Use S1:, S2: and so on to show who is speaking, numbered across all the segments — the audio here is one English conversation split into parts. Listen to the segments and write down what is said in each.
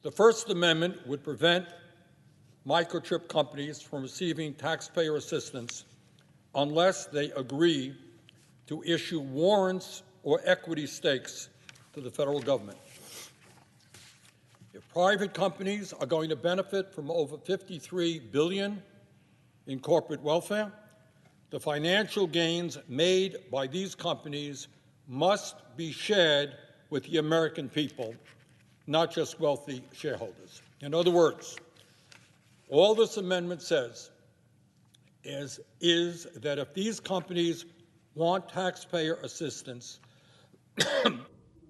S1: The First Amendment would prevent microchip companies from receiving taxpayer assistance unless they agree to issue warrants or equity stakes to the federal government. If private companies are going to benefit from over $53 billion in corporate welfare, the financial gains made by these companies must be shared with the American people, not just wealthy shareholders. In other words, all this amendment says is that if these companies want taxpayer assistance, they're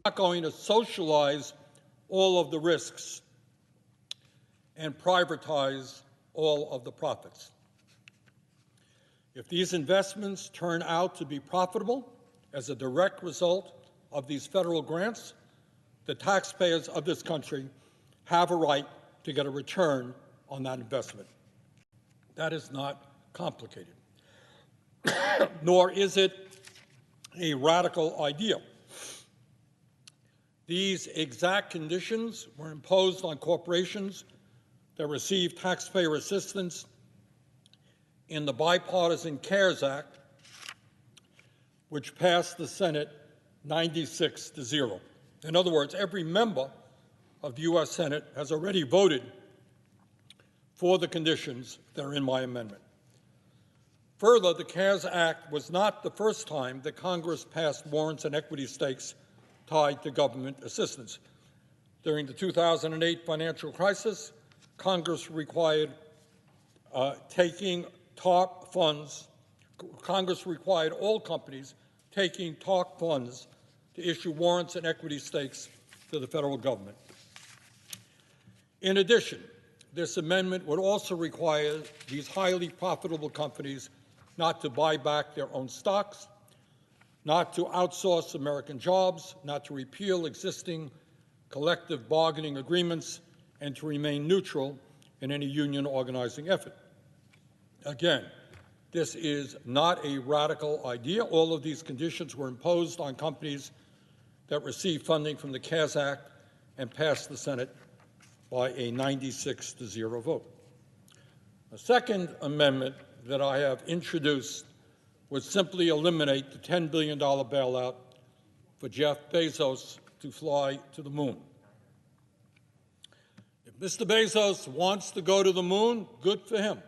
S1: not going to socialize all of the risks and privatize all of the profits. If these investments turn out to be profitable as a direct result of these federal grants, the taxpayers of this country have a right to get a return on that investment. That is not complicated, nor is it a radical idea. These exact conditions were imposed on corporations that receive taxpayer assistance in the bipartisan CARES Act, which passed the Senate 96-0. In other words, every member of the U.S. Senate has already voted for the conditions that are in my amendment. Further, the CARES Act was not the first time that Congress passed warrants and equity stakes tied to government assistance. During the 2008 financial crisis, Congress required Congress required all companies taking TARP funds to issue warrants and equity stakes to the federal government. In addition, this amendment would also require these highly profitable companies not to buy back their own stocks, not to outsource American jobs, not to repeal existing collective bargaining agreements, and to remain neutral in any union organizing effort. Again, this is not a radical idea. All of these conditions were imposed on companies that received funding from the CARES Act and passed the Senate by a 96-0 vote. The second amendment that I have introduced would simply eliminate the $10 billion bailout for Jeff Bezos to fly to the moon. If Mr. Bezos wants to go to the moon, good for him.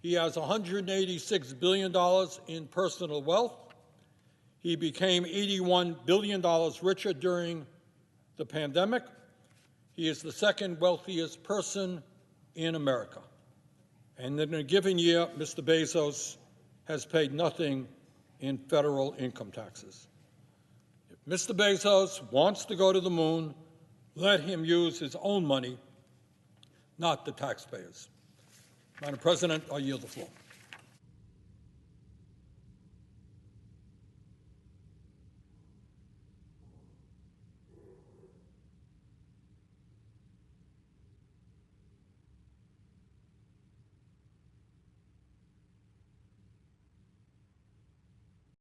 S1: He has $186 billion in personal wealth. He became $81 billion richer during the pandemic. He is the second wealthiest person in America. And in a given year, Mr. Bezos has paid nothing in federal income taxes. If Mr. Bezos wants to go to the moon, let him use his own money, not the taxpayers. Madam President, I yield the floor.